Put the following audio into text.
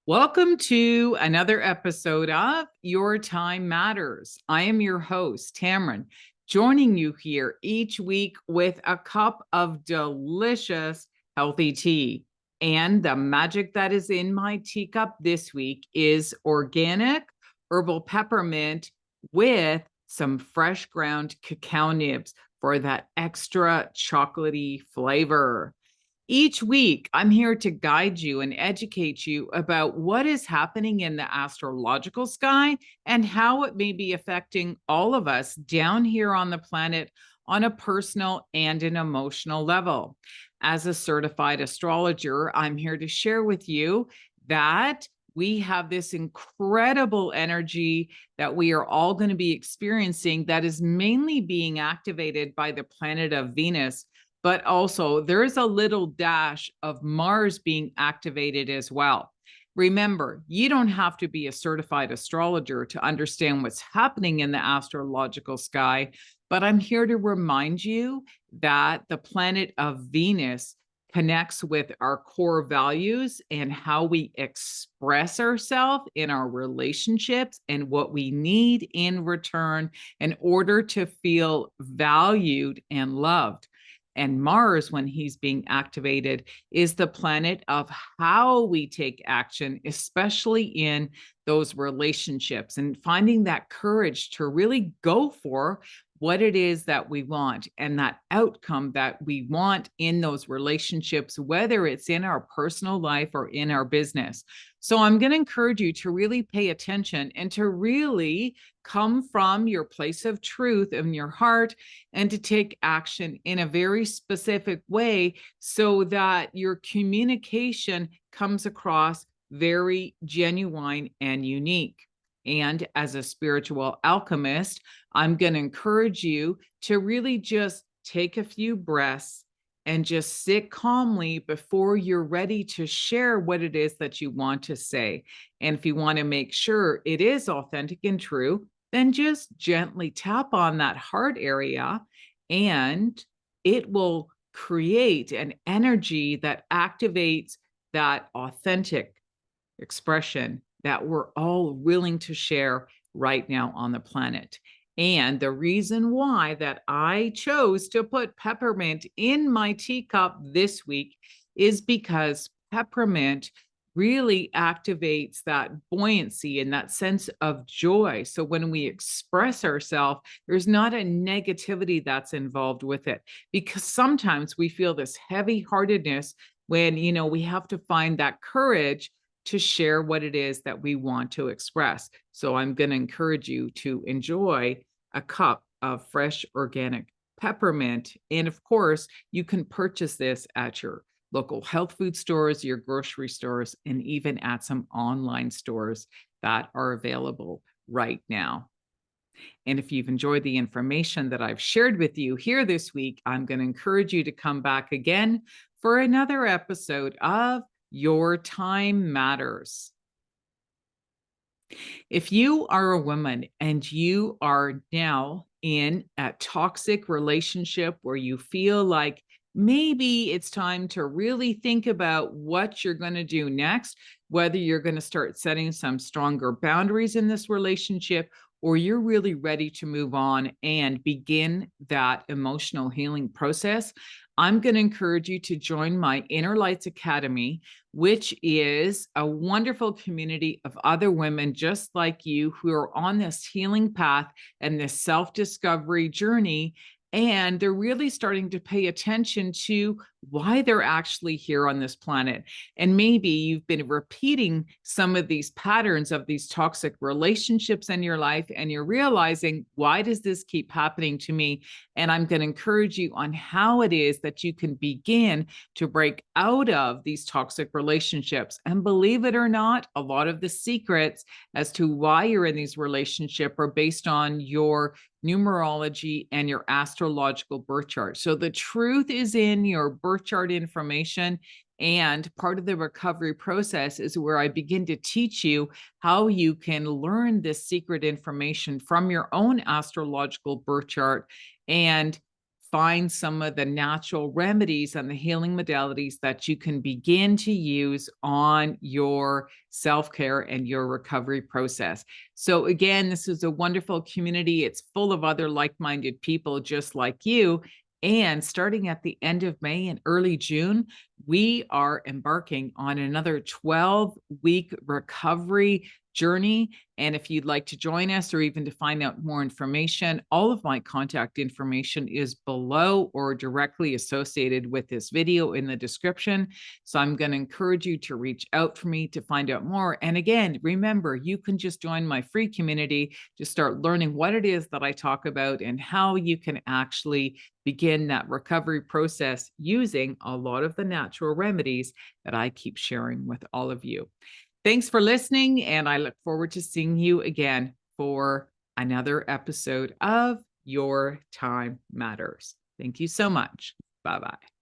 Welcome to another episode of Your Time Matters. I am your host, Tammeron, joining you here each week with a cup of delicious, healthy tea. And the magic that is in my teacup this week is organic herbal peppermint with some fresh ground cacao nibs for that extra chocolatey flavor. Each week, I'm here to guide you and educate you about what is happening in the astrological sky and how it may be affecting all of us down here on the planet on a personal and an emotional level. As a certified astrologer, I'm here to share with you that we have this incredible energy that we are all going to be experiencing that is mainly being activated by the planet of Venus, but also there is a little dash of Mars being activated as well. Remember, you don't have to be a certified astrologer to understand what's happening in the astrological sky, but I'm here to remind you that the planet of Venus connects with our core values and how we express ourselves in our relationships and what we need in return in order to feel valued and loved. And Mars, when he's being activated, is the planet of how we take action, especially in those relationships, and finding that courage to really go for what it is that we want and that outcome that we want in those relationships, whether it's in our personal life or in our business. So I'm going to encourage you to really pay attention and to really come from your place of truth in your heart and to take action in a very specific way so that your communication comes across very genuine and unique. And as a spiritual alchemist, I'm going to encourage you to really just take a few breaths and just sit calmly before you're ready to share what it is that you want to say. And if you want to make sure it is authentic and true, then just gently tap on that heart area and it will create an energy that activates that authentic expression that we're all willing to share right now on the planet. And the reason why that I chose to put peppermint in my teacup this week is because peppermint really activates that buoyancy and that sense of joy. So when we express ourselves, there's not a negativity that's involved with it, because sometimes we feel this heavy-heartedness when, we have to find that courage to share what it is that we want to express. So I'm going to encourage you to enjoy a cup of fresh organic peppermint. And of course, you can purchase this at your local health food stores, your grocery stores, and even at some online stores that are available right now. And if you've enjoyed the information that I've shared with you here this week, I'm going to encourage you to come back again for another episode of Your Time Matters. If you are a woman and you are now in a toxic relationship where you feel like maybe it's time to really think about what you're going to do next, whether you're going to start setting some stronger boundaries in this relationship, or you're really ready to move on and begin that emotional healing process, I'm going to encourage you to join my Inner Lights Academy, which is a wonderful community of other women just like you who are on this healing path and this self-discovery journey. And they're really starting to pay attention to why they're actually here on this planet. And maybe you've been repeating some of these patterns of these toxic relationships in your life, and you're realizing, why does this keep happening to me? And I'm going to encourage you on how it is that you can begin to break out of these toxic relationships. And believe it or not, a lot of the secrets as to why you're in these relationships are based on your numerology and your astrological birth chart. So the truth is in your birth chart information. And part of the recovery process is where I begin to teach you how you can learn this secret information from your own astrological birth chart and find some of the natural remedies and the healing modalities that you can begin to use on your self-care and your recovery process. So again, this is a wonderful community. It's full of other like-minded people just like you. And starting at the end of May and early June, we are embarking on another 12-week recovery journey. And if you'd like to join us or even to find out more information, all of my contact information is below or directly associated with this video in the description. So I'm going to encourage you to reach out for me to find out more. And again, remember, you can just join my free community to start learning what it is that I talk about and how you can actually begin that recovery process using a lot of the natural remedies that I keep sharing with all of you. Thanks for listening, and I look forward to seeing you again for another episode of Your Time Matters. Thank you so much. Bye-bye.